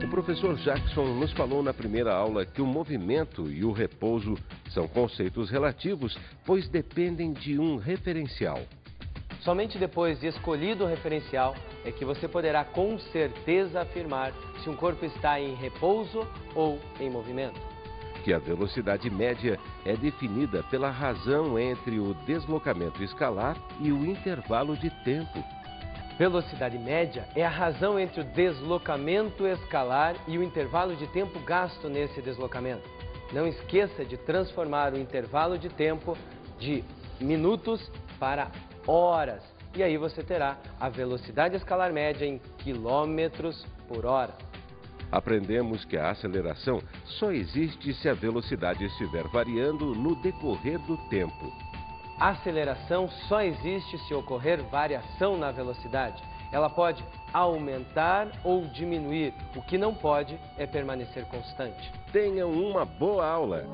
O professor Jackson nos falou na primeira aula que o movimento e o repouso são conceitos relativos, pois dependem de um referencial. Somente depois de escolhido o referencial é que você poderá com certeza afirmar se um corpo está em repouso ou em movimento. Que a velocidade média é definida pela razão entre o deslocamento escalar e o intervalo de tempo. Velocidade média é a razão entre o deslocamento escalar e o intervalo de tempo gasto nesse deslocamento. Não esqueça de transformar o intervalo de tempo de minutos para horas. E aí você terá a velocidade escalar média em quilômetros por hora. Aprendemos que a aceleração só existe se a velocidade estiver variando no decorrer do tempo. A aceleração só existe se ocorrer variação na velocidade. Ela pode aumentar ou diminuir. O que não pode é permanecer constante. Tenham uma boa aula!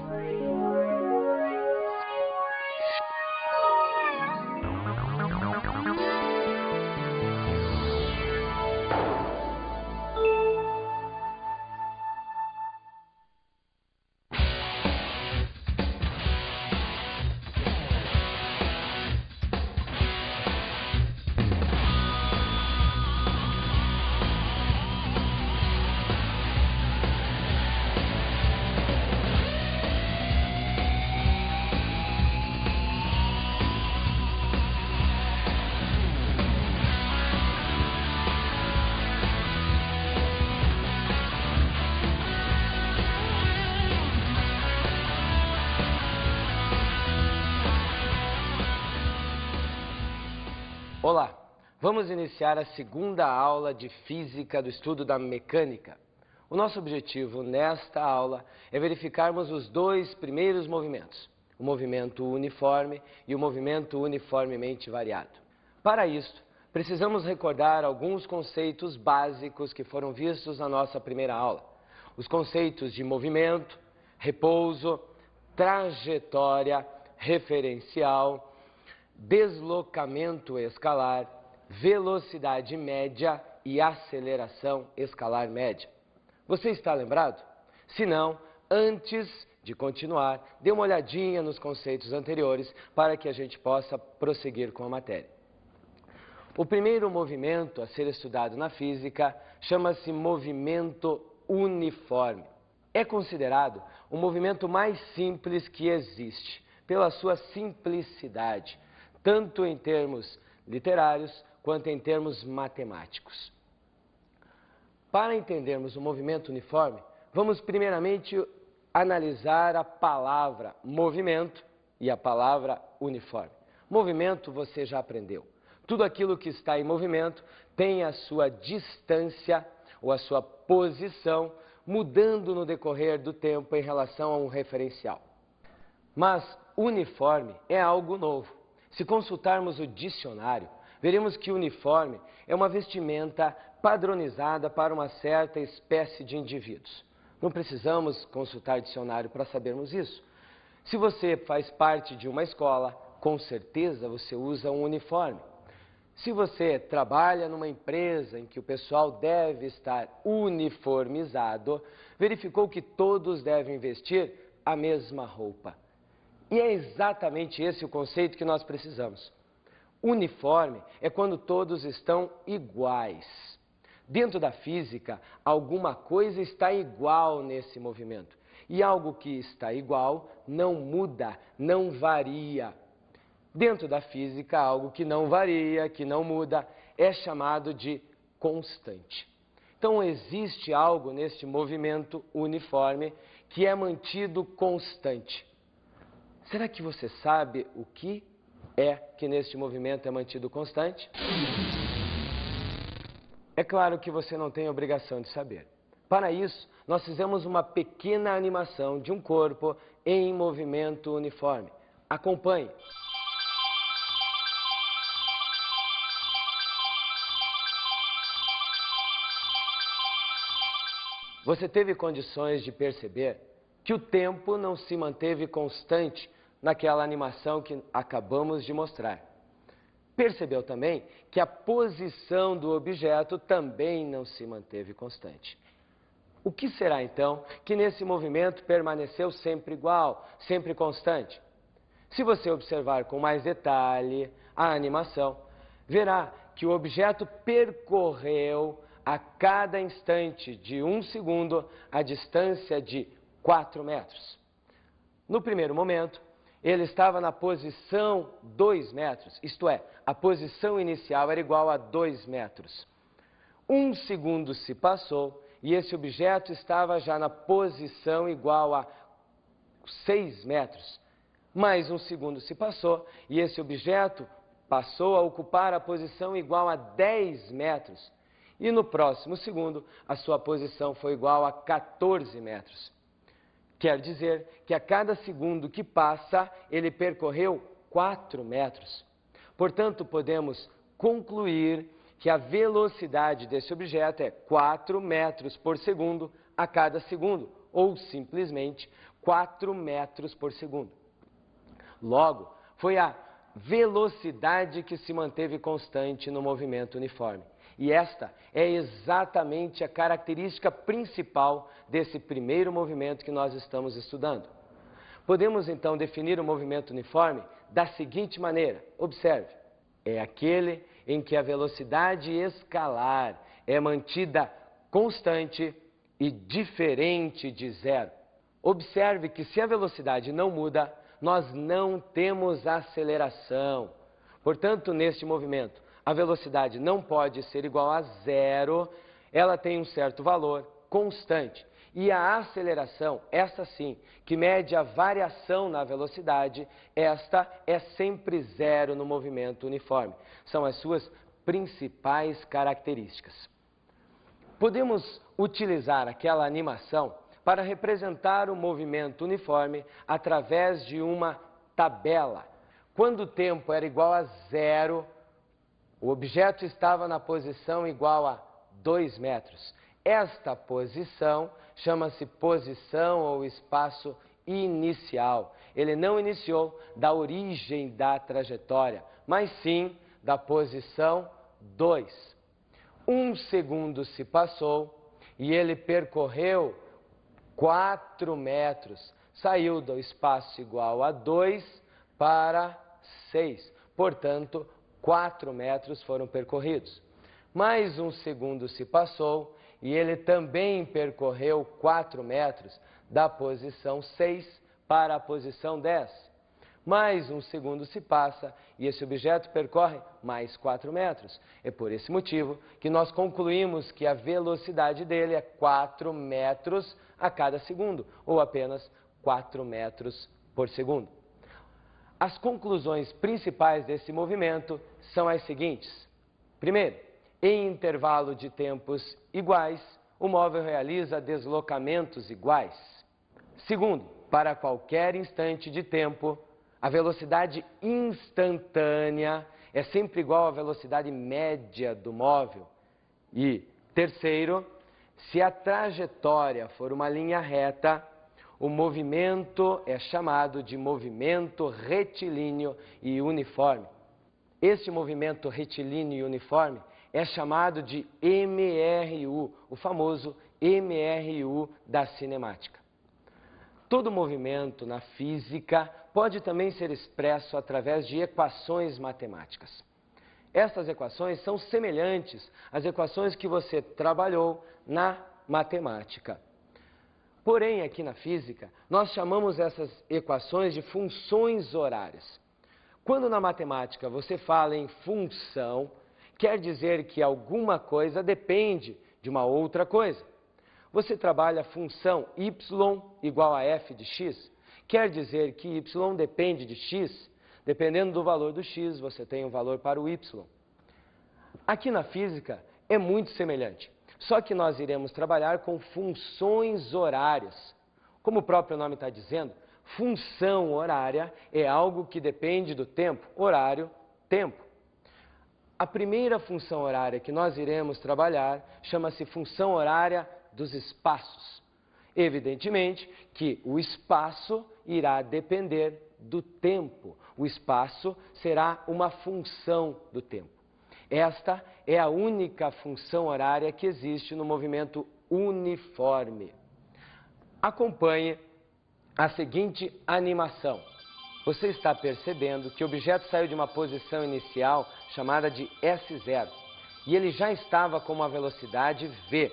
Olá, vamos iniciar a segunda aula de Física do Estudo da Mecânica. O nosso objetivo nesta aula é verificarmos os dois primeiros movimentos, o movimento uniforme e o movimento uniformemente variado. Para isso, precisamos recordar alguns conceitos básicos que foram vistos na nossa primeira aula. Os conceitos de movimento, repouso, trajetória, referencial, deslocamento escalar, velocidade média e aceleração escalar média. Você está lembrado? Se não, antes de continuar, dê uma olhadinha nos conceitos anteriores para que a gente possa prosseguir com a matéria. O primeiro movimento a ser estudado na física chama-se movimento uniforme. É considerado o movimento mais simples que existe, pela sua simplicidade, tanto em termos literários quanto em termos matemáticos. Para entendermos o movimento uniforme, vamos primeiramente analisar a palavra movimento e a palavra uniforme. Movimento você já aprendeu. Tudo aquilo que está em movimento tem a sua distância ou a sua posição mudando no decorrer do tempo em relação a um referencial. Mas uniforme é algo novo. Se consultarmos o dicionário, veremos que uniforme é uma vestimenta padronizada para uma certa espécie de indivíduos. Não precisamos consultar dicionário para sabermos isso. Se você faz parte de uma escola, com certeza você usa um uniforme. Se você trabalha numa empresa em que o pessoal deve estar uniformizado, verificou que todos devem vestir a mesma roupa. E é exatamente esse o conceito que nós precisamos. Uniforme é quando todos estão iguais. Dentro da física, alguma coisa está igual nesse movimento. E algo que está igual não muda, não varia. Dentro da física, algo que não varia, que não muda, é chamado de constante. Então, existe algo neste movimento uniforme que é mantido constante. Será que você sabe o que é que neste movimento é mantido constante? É claro que você não tem obrigação de saber. Para isso, nós fizemos uma pequena animação de um corpo em movimento uniforme. Acompanhe. Você teve condições de perceber que o tempo não se manteve constante naquela animação que acabamos de mostrar. Percebeu também que a posição do objeto também não se manteve constante. O que será então que nesse movimento permaneceu sempre igual, sempre constante? Se você observar com mais detalhe a animação, verá que o objeto percorreu a cada instante de 1 segundo a distância de 4 metros. No primeiro momento, ele estava na posição 2 metros, isto é, a posição inicial era igual a 2 metros. 1 segundo se passou e esse objeto estava já na posição igual a 6 metros. Mais 1 segundo se passou e esse objeto passou a ocupar a posição igual a 10 metros. E no próximo segundo, a sua posição foi igual a 14 metros. Quer dizer que a cada segundo que passa, ele percorreu 4 metros. Portanto, podemos concluir que a velocidade desse objeto é 4 metros por segundo a cada segundo, ou simplesmente 4 metros por segundo. Logo, foi a velocidade que se manteve constante no movimento uniforme. E esta é exatamente a característica principal desse primeiro movimento que nós estamos estudando. Podemos então definir o movimento uniforme da seguinte maneira. Observe, é aquele em que a velocidade escalar é mantida constante e diferente de zero. Observe que se a velocidade não muda, nós não temos aceleração. Portanto, neste movimento, a velocidade não pode ser igual a zero, ela tem um certo valor constante. E a aceleração, esta sim, que mede a variação na velocidade, esta é sempre zero no movimento uniforme. São as suas principais características. Podemos utilizar aquela animação para representar o movimento uniforme através de uma tabela. Quando o tempo era igual a zero, o objeto estava na posição igual a 2 metros. Esta posição chama-se posição ou espaço inicial. Ele não iniciou da origem da trajetória, mas sim da posição 2. 1 segundo se passou e ele percorreu 4 metros. Saiu do espaço igual a 2 para 6. Portanto, 4 metros foram percorridos. Mais 1 segundo se passou e ele também percorreu 4 metros da posição 6 para a posição 10. Mais 1 segundo se passa e esse objeto percorre mais 4 metros. É por esse motivo que nós concluímos que a velocidade dele é 4 metros a cada segundo, ou apenas 4 metros por segundo. As conclusões principais desse movimento são as seguintes. Primeiro, em intervalo de tempos iguais, o móvel realiza deslocamentos iguais. Segundo, para qualquer instante de tempo, a velocidade instantânea é sempre igual à velocidade média do móvel. E, terceiro, se a trajetória for uma linha reta, o movimento é chamado de movimento retilíneo e uniforme. Este movimento retilíneo e uniforme é chamado de MRU, o famoso MRU da cinemática. Todo movimento na física pode também ser expresso através de equações matemáticas. Estas equações são semelhantes às equações que você trabalhou na matemática. Porém, aqui na física, nós chamamos essas equações de funções horárias. Quando na matemática você fala em função, quer dizer que alguma coisa depende de uma outra coisa. Você trabalha a função y igual a f de x, quer dizer que y depende de x. Dependendo do valor do x, você tem um valor para o y. Aqui na física é muito semelhante, só que nós iremos trabalhar com funções horárias. Como o próprio nome está dizendo, função horária é algo que depende do tempo, horário, tempo. A primeira função horária que nós iremos trabalhar chama-se função horária dos espaços. Evidentemente que o espaço irá depender do tempo. O espaço será uma função do tempo. Esta é a única função horária que existe no movimento uniforme. Acompanhe a seguinte animação. Você está percebendo que o objeto saiu de uma posição inicial chamada de S0 e ele já estava com uma velocidade v.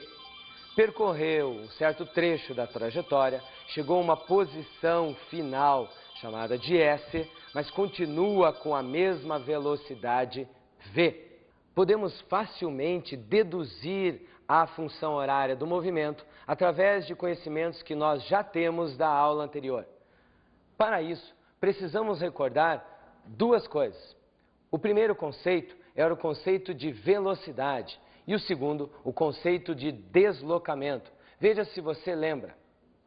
Percorreu um certo trecho da trajetória, chegou a uma posição final chamada de S, mas continua com a mesma velocidade v. Podemos facilmente deduzir a função horária do movimento através de conhecimentos que nós já temos da aula anterior. Para isso, precisamos recordar duas coisas. O primeiro conceito era o conceito de velocidade e o segundo, o conceito de deslocamento. Veja se você lembra.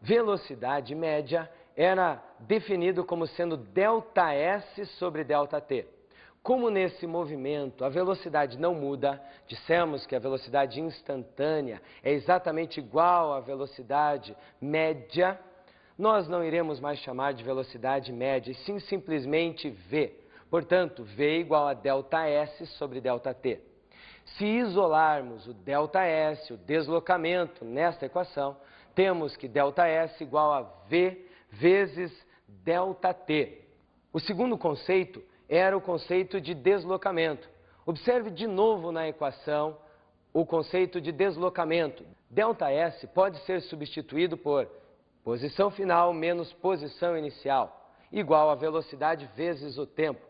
Velocidade média era definido como sendo ΔS sobre ΔT. Como nesse movimento a velocidade não muda, dissemos que a velocidade instantânea é exatamente igual à velocidade média, nós não iremos mais chamar de velocidade média, e sim simplesmente v. Portanto, v igual a ΔS sobre ΔT. Se isolarmos o ΔS, o deslocamento, nesta equação, temos que ΔS igual a v vezes ΔT. O segundo conceito era o conceito de deslocamento. Observe de novo na equação o conceito de deslocamento. ΔS pode ser substituído por posição final menos posição inicial, igual a velocidade vezes o tempo.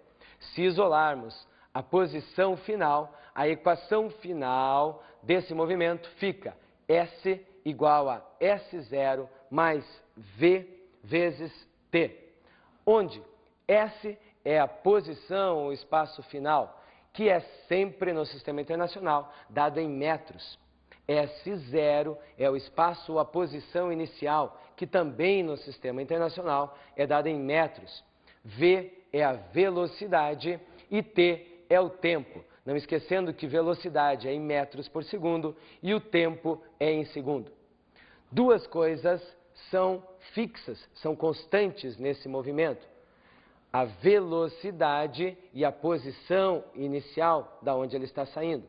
Se isolarmos a posição final, a equação final desse movimento fica S igual a S0 mais V vezes T, onde S é a posição ou espaço final, que é sempre no Sistema Internacional dado em metros. S0 é o espaço ou a posição inicial, que também no Sistema Internacional é dado em metros. V é a velocidade e T é o tempo. Não esquecendo que velocidade é em metros por segundo e o tempo é em segundo. Duas coisas são fixas, são constantes nesse movimento. A velocidade e a posição inicial da onde ele está saindo.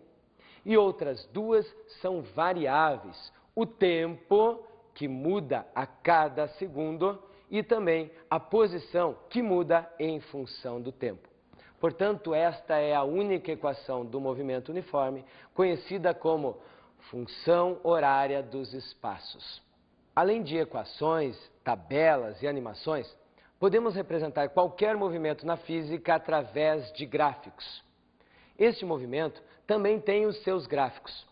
E outras duas são variáveis. O tempo, que muda a cada segundo, e também a posição, que muda em função do tempo. Portanto, esta é a única equação do movimento uniforme, conhecida como função horária dos espaços. Além de equações, tabelas e animações, podemos representar qualquer movimento na física através de gráficos. Este movimento também tem os seus gráficos.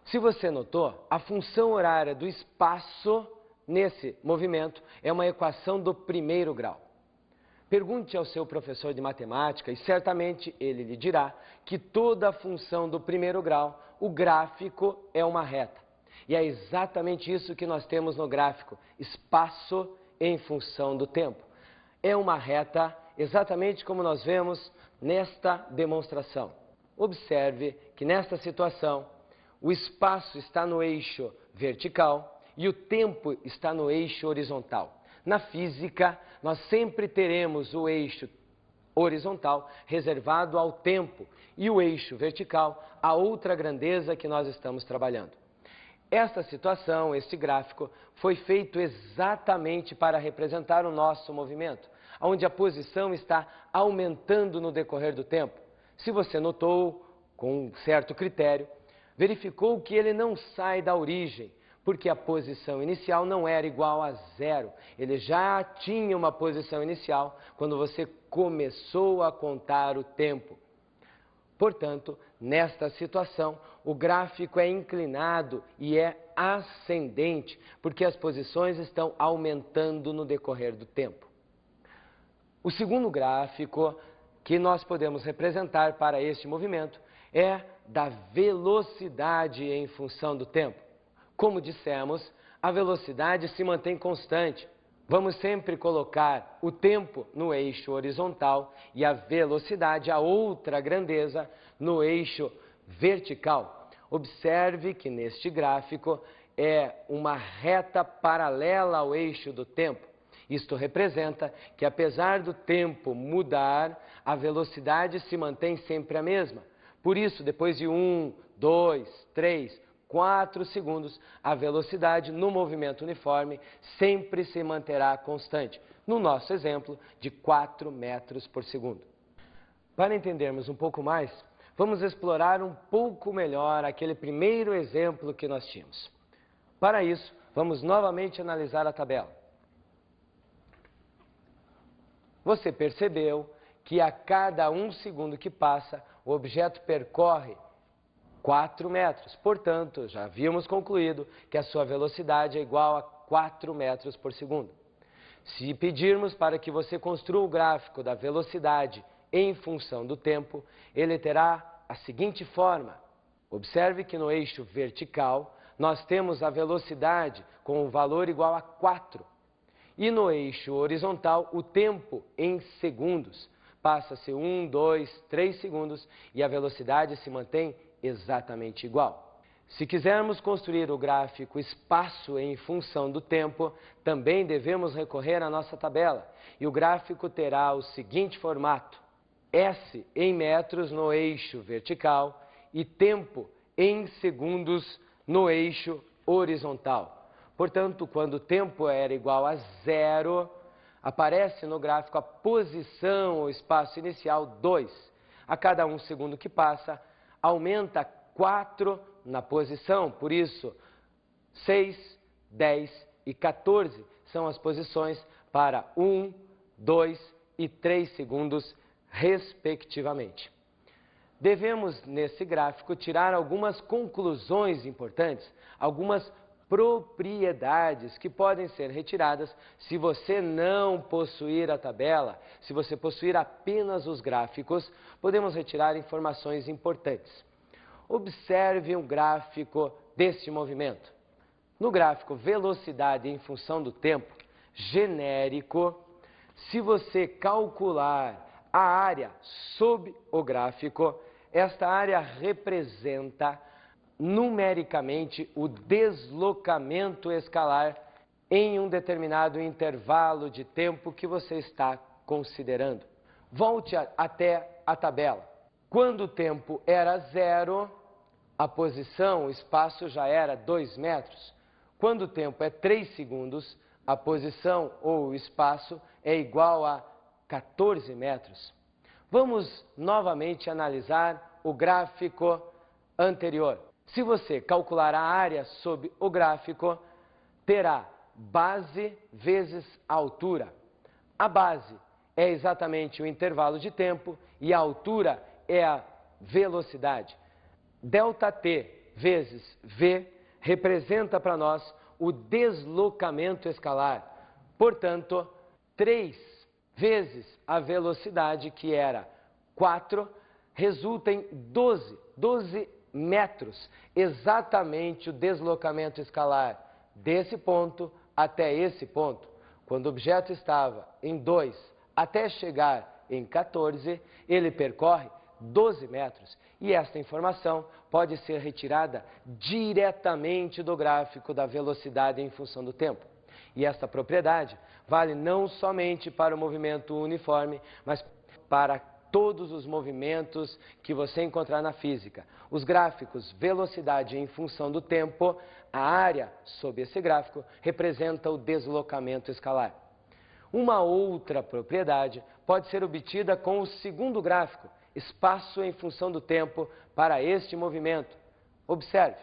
Se você notou, a função horária do espaço nesse movimento é uma equação do primeiro grau. Pergunte ao seu professor de matemática e certamente ele lhe dirá que toda a função do primeiro grau, o gráfico é uma reta. E é exatamente isso que nós temos no gráfico, espaço em função do tempo. É uma reta exatamente como nós vemos nesta demonstração. Observe que nesta situação o espaço está no eixo vertical e o tempo está no eixo horizontal. Na física, nós sempre teremos o eixo horizontal reservado ao tempo e o eixo vertical a outra grandeza que nós estamos trabalhando. Esta situação, este gráfico, foi feito exatamente para representar o nosso movimento, onde a posição está aumentando no decorrer do tempo. Se você notou, com um certo critério, verificou que ele não sai da origem, porque a posição inicial não era igual a zero. Ele já tinha uma posição inicial quando você começou a contar o tempo. Portanto, nesta situação, o gráfico é inclinado e é ascendente, porque as posições estão aumentando no decorrer do tempo. O segundo gráfico que nós podemos representar para este movimento é da velocidade em função do tempo. Como dissemos, a velocidade se mantém constante. Vamos sempre colocar o tempo no eixo horizontal e a velocidade, a outra grandeza, no eixo vertical. Observe que neste gráfico é uma reta paralela ao eixo do tempo. Isto representa que, apesar do tempo mudar, a velocidade se mantém sempre a mesma, Por isso, depois de 1, 2, 3, 4 segundos, a velocidade no movimento uniforme sempre se manterá constante, no nosso exemplo, de 4 metros por segundo. Para entendermos um pouco mais, vamos explorar um pouco melhor aquele primeiro exemplo que nós tínhamos. Para isso, vamos novamente analisar a tabela. Você percebeu que a cada 1 segundo que passa, o objeto percorre 4 metros. Portanto, já havíamos concluído que a sua velocidade é igual a 4 metros por segundo. Se pedirmos para que você construa o gráfico da velocidade em função do tempo, ele terá a seguinte forma. Observe que no eixo vertical, nós temos a velocidade com o valor igual a 4. E no eixo horizontal, o tempo em segundos. Passa a ser 1, 2, 3 segundos e a velocidade se mantém exatamente igual. Se quisermos construir o gráfico espaço em função do tempo, também devemos recorrer à nossa tabela. E o gráfico terá o seguinte formato: S em metros no eixo vertical e tempo em segundos no eixo horizontal. Portanto, quando o tempo era igual a 0, aparece no gráfico a posição ou espaço inicial 2. A cada 1 segundo que passa, aumenta 4 na posição. Por isso, 6, 10 e 14 são as posições para 1, 2 e 3 segundos, respectivamente. Devemos, nesse gráfico, tirar algumas conclusões importantes, algumas propriedades que podem ser retiradas se você não possuir a tabela. Se você possuir apenas os gráficos, podemos retirar informações importantes. Observe um gráfico deste movimento. No gráfico velocidade em função do tempo, genérico, se você calcular a área sob o gráfico, esta área representa numericamente o deslocamento escalar em um determinado intervalo de tempo que você está considerando. Volte até a tabela. Quando o tempo era 0, a posição, o espaço já era 2 metros. Quando o tempo é 3 segundos, a posição ou o espaço é igual a 14 metros. Vamos novamente analisar o gráfico anterior. Se você calcular a área sob o gráfico, terá base vezes a altura. A base é exatamente o intervalo de tempo e a altura é a velocidade. Δt vezes v representa para nós o deslocamento escalar. Portanto, 3 vezes a velocidade, que era 4, resulta em 12 metros, exatamente o deslocamento escalar desse ponto até esse ponto. Quando o objeto estava em 2 até chegar em 14, ele percorre 12 metros. E esta informação pode ser retirada diretamente do gráfico da velocidade em função do tempo. E esta propriedade vale não somente para o movimento uniforme, mas para todos os movimentos que você encontrar na física. Os gráficos velocidade em função do tempo, a área sob esse gráfico representa o deslocamento escalar. Uma outra propriedade pode ser obtida com o segundo gráfico, espaço em função do tempo, para este movimento. Observe,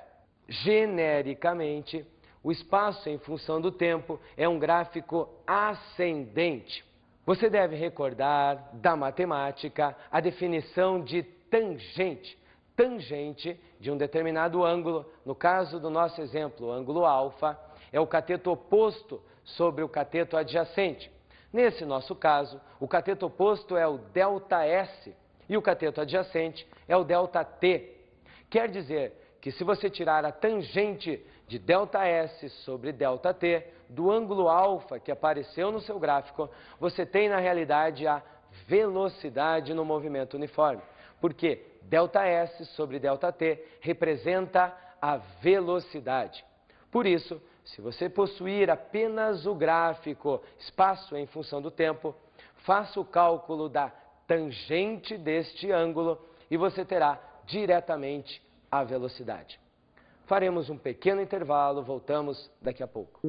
genericamente, o espaço em função do tempo é um gráfico ascendente. Você deve recordar da matemática a definição de tangente. Tangente de um determinado ângulo, no caso do nosso exemplo, o ângulo alfa, é o cateto oposto sobre o cateto adjacente. Nesse nosso caso, o cateto oposto é o ΔS e o cateto adjacente é o ΔT. Quer dizer que se você tirar a tangente de ΔS sobre ΔT do ângulo alfa que apareceu no seu gráfico, você tem na realidade a velocidade no movimento uniforme, porque ΔS sobre ΔT representa a velocidade. Por isso, se você possuir apenas o gráfico espaço em função do tempo, faça o cálculo da tangente deste ângulo e você terá diretamente à velocidade. Faremos um pequeno intervalo, voltamos daqui a pouco.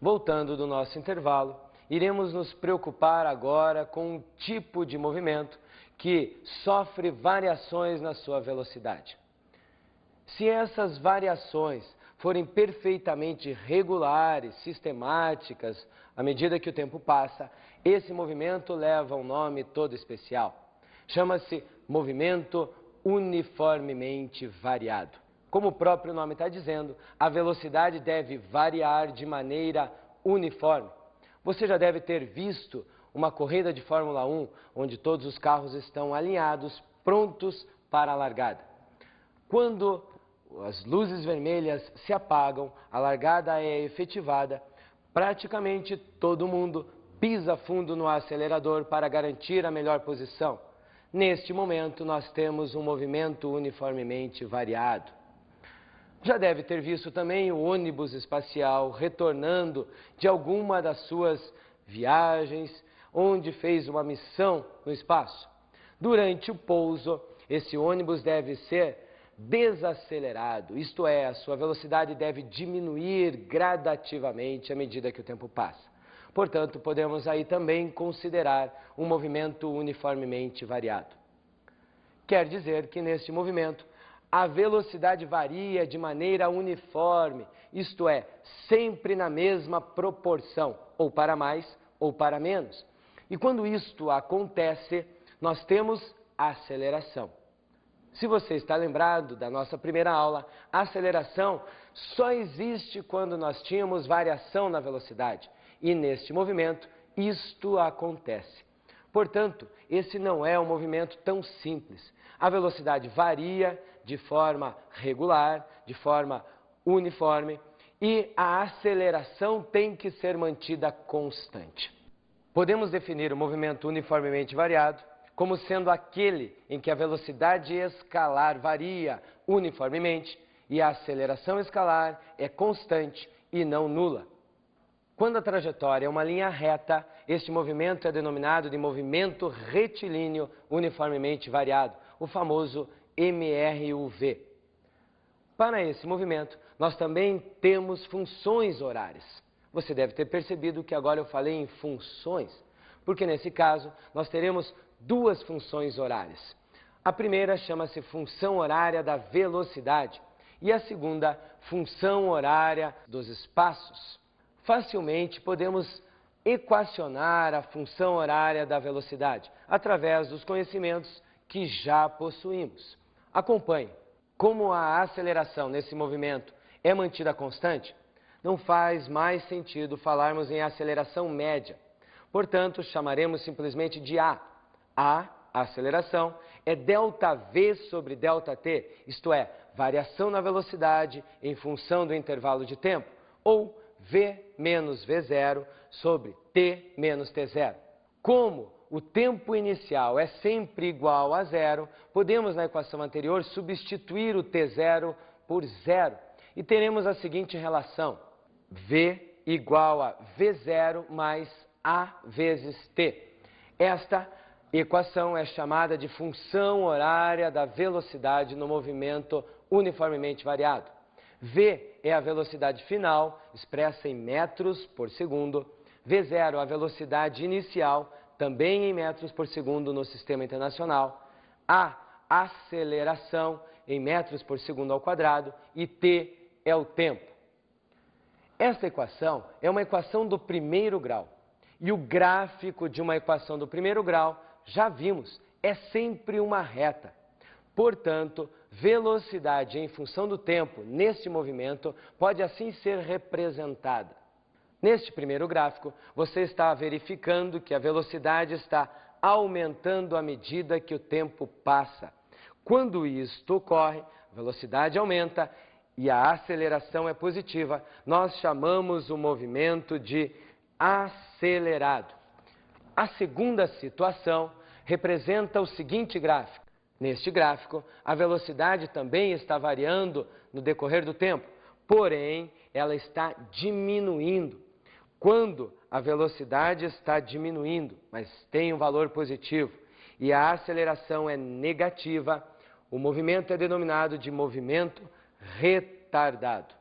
Voltando do nosso intervalo, iremos nos preocupar agora com um tipo de movimento que sofre variações na sua velocidade. Se essas variações forem perfeitamente regulares, sistemáticas, à medida que o tempo passa, esse movimento leva um nome todo especial. Chama-se movimento uniformemente variado. Como o próprio nome está dizendo, a velocidade deve variar de maneira uniforme. Você já deve ter visto uma corrida de Fórmula 1, onde todos os carros estão alinhados, prontos para a largada. Quando as luzes vermelhas se apagam, a largada é efetivada, praticamente todo mundo pisa fundo no acelerador para garantir a melhor posição. Neste momento, nós temos um movimento uniformemente variado. Já deve ter visto também o ônibus espacial retornando de alguma das suas viagens, onde fez uma missão no espaço. Durante o pouso, esse ônibus deve ser desacelerado, isto é, a sua velocidade deve diminuir gradativamente à medida que o tempo passa. Portanto, podemos aí também considerar um movimento uniformemente variado. Quer dizer que neste movimento, a velocidade varia de maneira uniforme, isto é, sempre na mesma proporção, ou para mais ou para menos. E quando isto acontece, nós temos a aceleração. Se você está lembrado da nossa primeira aula, a aceleração só existe quando nós tínhamos variação na velocidade. E neste movimento, isto acontece. Portanto, esse não é um movimento tão simples. A velocidade varia de forma regular, de forma uniforme, e a aceleração tem que ser mantida constante. Podemos definir o movimento uniformemente variado como sendo aquele em que a velocidade escalar varia uniformemente e a aceleração escalar é constante e não nula. Quando a trajetória é uma linha reta, este movimento é denominado de movimento retilíneo uniformemente variado, o famoso MRUV. Para esse movimento, nós também temos funções horárias. Você deve ter percebido que agora eu falei em funções, porque nesse caso nós teremos duas funções horárias. A primeira chama-se função horária da velocidade e a segunda, função horária dos espaços. Facilmente podemos equacionar a função horária da velocidade através dos conhecimentos que já possuímos. Acompanhe. Como a aceleração nesse movimento é mantida constante, não faz mais sentido falarmos em aceleração média. Portanto, chamaremos simplesmente de A. A aceleração, é ΔV sobre ΔT, isto é, variação na velocidade em função do intervalo de tempo, ou V menos V0 sobre T menos T0. Como o tempo inicial é sempre igual a zero, podemos na equação anterior substituir o T0 por zero e teremos a seguinte relação: V igual a V0 mais A vezes T. Esta equação é chamada de função horária da velocidade no movimento uniformemente variado. V é a velocidade final, expressa em metros por segundo. V0 a velocidade inicial, também em metros por segundo no sistema internacional. A aceleração em metros por segundo ao quadrado e T é o tempo. Esta equação é uma equação do primeiro grau. E o gráfico de uma equação do primeiro grau, já vimos, é sempre uma reta. Portanto, velocidade em função do tempo neste movimento pode assim ser representada. Neste primeiro gráfico, você está verificando que a velocidade está aumentando à medida que o tempo passa. Quando isto ocorre, a velocidade aumenta e a aceleração é positiva, nós chamamos o movimento de acelerado. A segunda situação representa o seguinte gráfico. Neste gráfico, a velocidade também está variando no decorrer do tempo, porém, ela está diminuindo. Quando a velocidade está diminuindo, mas tem um valor positivo, e a aceleração é negativa, o movimento é denominado de movimento retardado.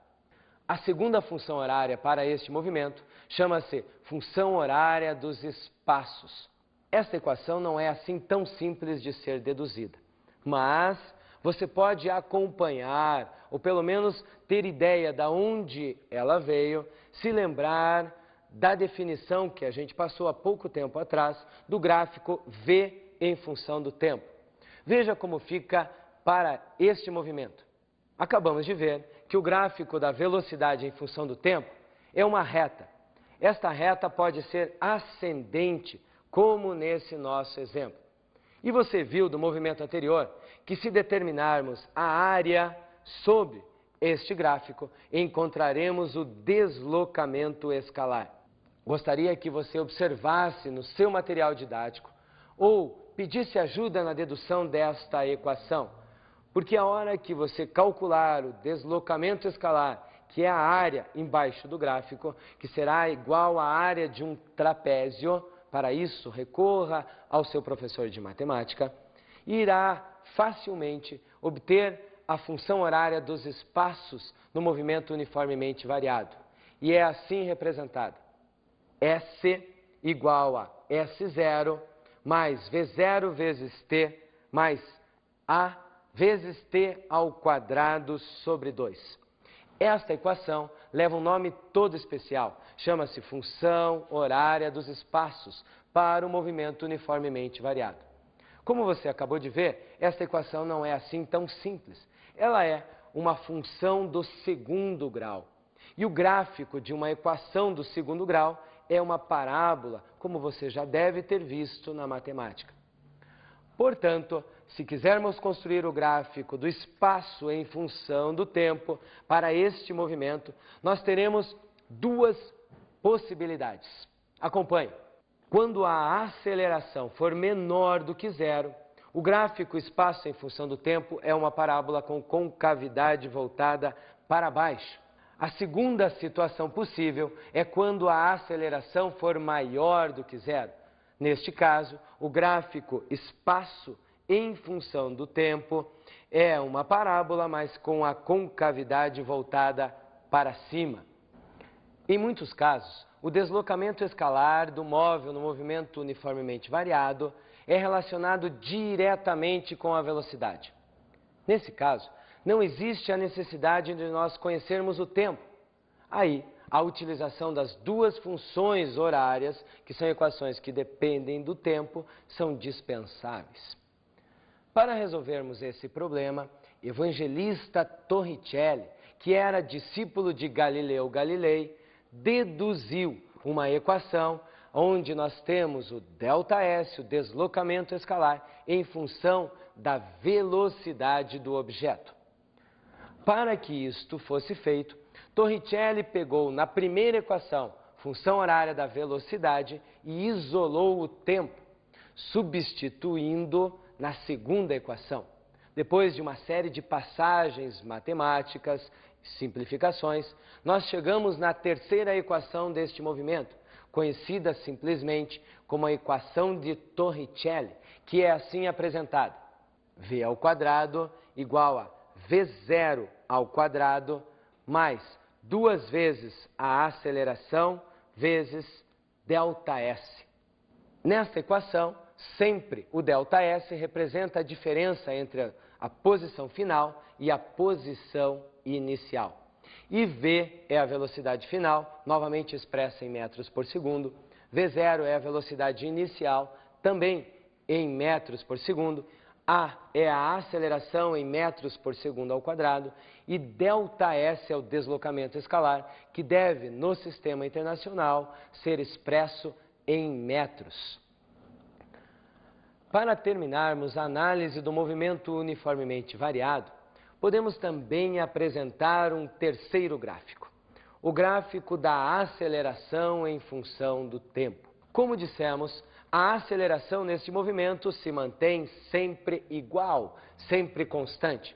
A segunda função horária para este movimento chama-se função horária dos espaços. Esta equação não é assim tão simples de ser deduzida, mas você pode acompanhar, ou pelo menos ter ideia de onde ela veio, se lembrar da definição que a gente passou há pouco tempo atrás do gráfico V em função do tempo. Veja como fica para este movimento. Acabamos de ver que o gráfico da velocidade em função do tempo é uma reta. Esta reta pode ser ascendente, como nesse nosso exemplo. E você viu do movimento anterior que se determinarmos a área sob este gráfico, encontraremos o deslocamento escalar. Gostaria que você observasse no seu material didático ou pedisse ajuda na dedução desta equação, porque a hora que você calcular o deslocamento escalar, que é a área embaixo do gráfico, que será igual à área de um trapézio, para isso recorra ao seu professor de matemática, irá facilmente obter a função horária dos espaços no movimento uniformemente variado. E é assim representada. S igual a S0 mais V0 vezes T mais A vezes T ao quadrado sobre 2. Esta equação leva um nome todo especial, chama-se função horária dos espaços para o movimento uniformemente variado. Como você acabou de ver, esta equação não é assim tão simples. Ela é uma função do segundo grau. E o gráfico de uma equação do segundo grau é uma parábola, como você já deve ter visto na matemática. Portanto, se quisermos construir o gráfico do espaço em função do tempo para este movimento, nós teremos duas possibilidades. Acompanhe. Quando a aceleração for menor do que zero, o gráfico espaço em função do tempo é uma parábola com concavidade voltada para baixo. A segunda situação possível é quando a aceleração for maior do que zero. Neste caso, o gráfico espaço em função do tempo é uma parábola, mas com a concavidade voltada para cima. Em muitos casos, o deslocamento escalar do móvel no movimento uniformemente variado é relacionado diretamente com a velocidade. Nesse caso, não existe a necessidade de nós conhecermos o tempo. Aí, a utilização das duas funções horárias, que são equações que dependem do tempo, são dispensáveis. Para resolvermos esse problema, Evangelista Torricelli, que era discípulo de Galileu Galilei, deduziu uma equação onde nós temos o ΔS, o deslocamento escalar, em função da velocidade do objeto. Para que isto fosse feito, Torricelli pegou na primeira equação, função horária da velocidade, e isolou o tempo, substituindo na segunda equação. Depois de uma série de passagens matemáticas, simplificações, nós chegamos na terceira equação deste movimento, conhecida simplesmente como a equação de Torricelli, que é assim apresentada. V ao quadrado igual a V0 ao quadrado mais 2 vezes a aceleração vezes ΔS. Nesta equação, sempre o ΔS representa a diferença entre a posição final e a posição inicial. E V é a velocidade final, novamente expressa em metros por segundo. V0 é a velocidade inicial, também em metros por segundo. A é a aceleração em metros por segundo ao quadrado. E ΔS é o deslocamento escalar, que deve, no sistema internacional, ser expresso em metros. Para terminarmos a análise do movimento uniformemente variado, Podemos também apresentar um terceiro gráfico, o gráfico da aceleração em função do tempo. Como dissemos, a aceleração nesse movimento se mantém sempre igual, sempre constante.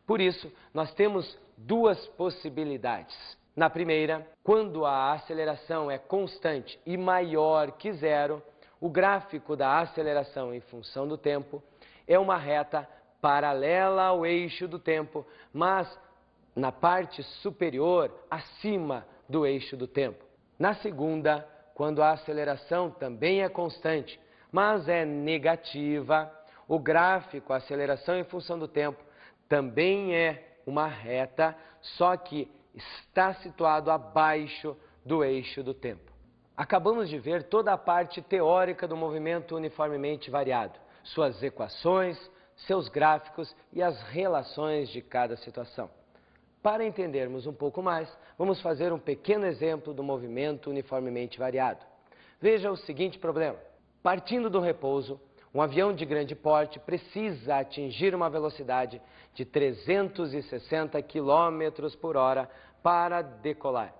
Por isso, nós temos duas possibilidades. Na primeira, quando a aceleração é constante e maior que zero, o gráfico da aceleração em função do tempo é uma reta paralela ao eixo do tempo, mas na parte superior, acima do eixo do tempo. Na segunda, quando a aceleração também é constante, mas é negativa, o gráfico, a aceleração em função do tempo, também é uma reta, só que está situado abaixo do eixo do tempo. Acabamos de ver toda a parte teórica do movimento uniformemente variado, suas equações, seus gráficos e as relações de cada situação. Para entendermos um pouco mais, vamos fazer um pequeno exemplo do movimento uniformemente variado. Veja o seguinte problema. Partindo do repouso, um avião de grande porte precisa atingir uma velocidade de 360 km por hora para decolar.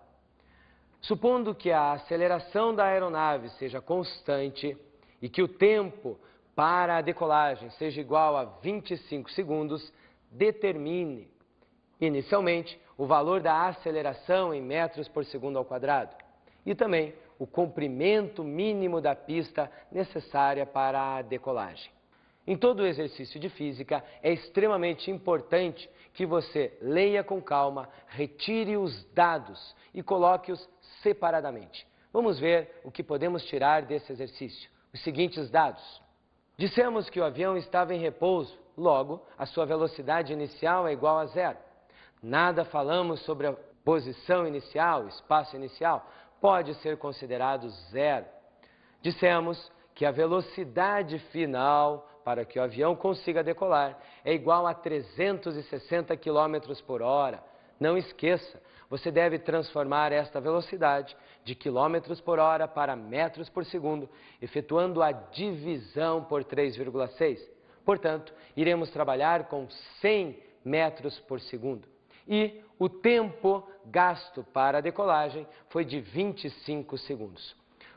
Supondo que a aceleração da aeronave seja constante e que o tempo para a decolagem seja igual a 25 segundos, determine, inicialmente, o valor da aceleração em metros por segundo ao quadrado e também o comprimento mínimo da pista necessária para a decolagem. Em todo o exercício de física, é extremamente importante que você leia com calma, retire os dados e coloque-os separadamente. Vamos ver o que podemos tirar desse exercício. Os seguintes dados. Dissemos que o avião estava em repouso, logo, a sua velocidade inicial é igual a zero. Nada falamos sobre a posição inicial, espaço inicial, pode ser considerado zero. Dissemos que a velocidade final para que o avião consiga decolar é igual a 360 km por hora. Não esqueça, você deve transformar esta velocidade de quilômetros por hora para metros por segundo, efetuando a divisão por 3,6. Portanto, iremos trabalhar com 100 metros por segundo. E o tempo gasto para a decolagem foi de 25 segundos.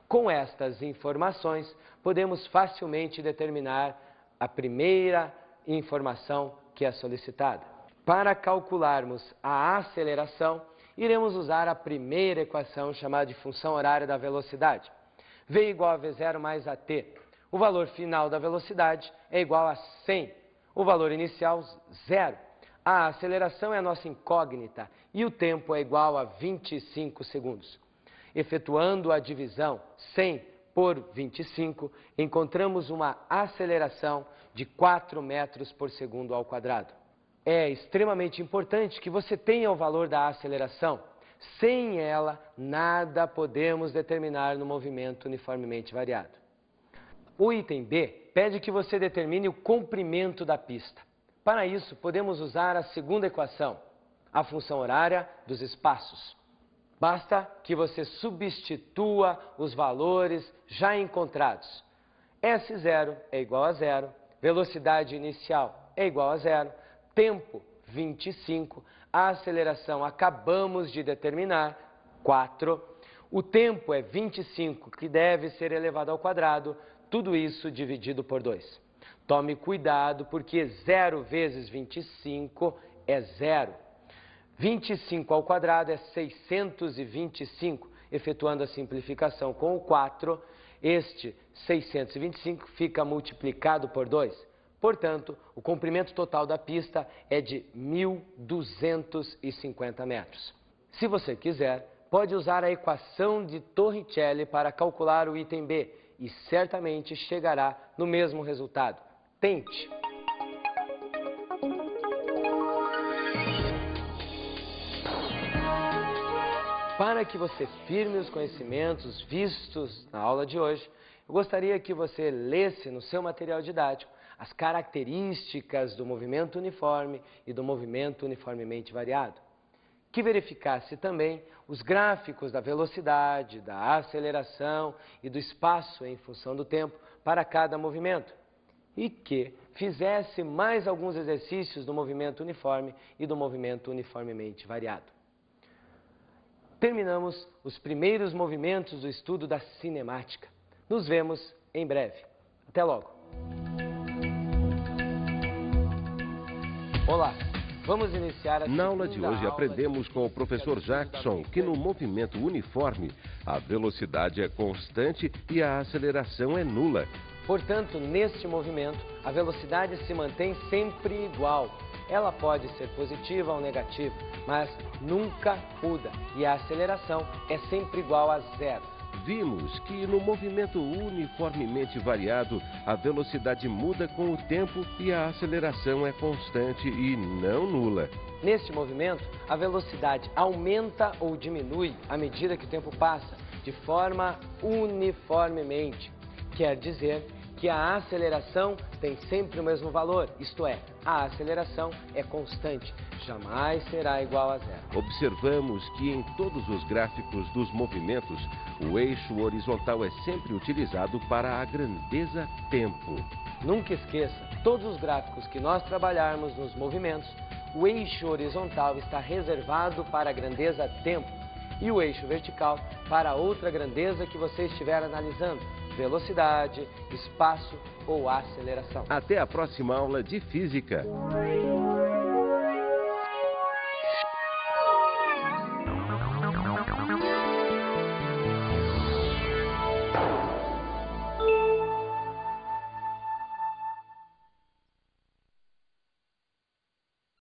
Com estas informações, podemos facilmente determinar a primeira informação que é solicitada. Para calcularmos a aceleração, iremos usar a primeira equação chamada de função horária da velocidade. V igual a V0 mais AT. O valor final da velocidade é igual a 100. O valor inicial, 0. A aceleração é a nossa incógnita e o tempo é igual a 25 segundos. Efetuando a divisão 100 por 25, encontramos uma aceleração de 4 metros por segundo ao quadrado. É extremamente importante que você tenha o valor da aceleração. Sem ela, nada podemos determinar no movimento uniformemente variado. O item B pede que você determine o comprimento da pista. Para isso, podemos usar a segunda equação, a função horária dos espaços. Basta que você substitua os valores já encontrados. S0 é igual a 0, velocidade inicial é igual a 0, tempo 25, a aceleração acabamos de determinar, 4, o tempo é 25, que deve ser elevado ao quadrado, tudo isso dividido por 2. Tome cuidado, porque 0 vezes 25 é 0. 25 ao quadrado é 625. Efetuando a simplificação com o 4, este 625 fica multiplicado por 2. Portanto, o comprimento total da pista é de 1.250 metros. Se você quiser, pode usar a equação de Torricelli para calcular o item B e certamente chegará no mesmo resultado. Tente! Para que você firme os conhecimentos vistos na aula de hoje, eu gostaria que você lesse no seu material didático as características do movimento uniforme e do movimento uniformemente variado. Que verificasse também os gráficos da velocidade, da aceleração e do espaço em função do tempo para cada movimento. e que fizesse mais alguns exercícios do movimento uniforme e do movimento uniformemente variado. Terminamos os primeiros movimentos do estudo da cinemática. Nos vemos em breve. Até logo! Olá! Vamos iniciar a Na aula de hoje aprendemos com o professor Jackson que no movimento uniforme a velocidade é constante e a aceleração é nula. Portanto, neste movimento, a velocidade se mantém sempre igual. Ela pode ser positiva ou negativa, mas nunca muda. E a aceleração é sempre igual a zero. Vimos que no movimento uniformemente variado, a velocidade muda com o tempo e a aceleração é constante e não nula. Neste movimento, a velocidade aumenta ou diminui à medida que o tempo passa, de forma uniformemente. Quer dizer que a aceleração tem sempre o mesmo valor, isto é, a aceleração é constante, jamais será igual a zero. Observamos que em todos os gráficos dos movimentos, o eixo horizontal é sempre utilizado para a grandeza tempo. Nunca esqueça, todos os gráficos que nós trabalharmos nos movimentos, o eixo horizontal está reservado para a grandeza tempo e o eixo vertical para outra grandeza que você estiver analisando, velocidade, espaço ou aceleração. Até a próxima aula de Física.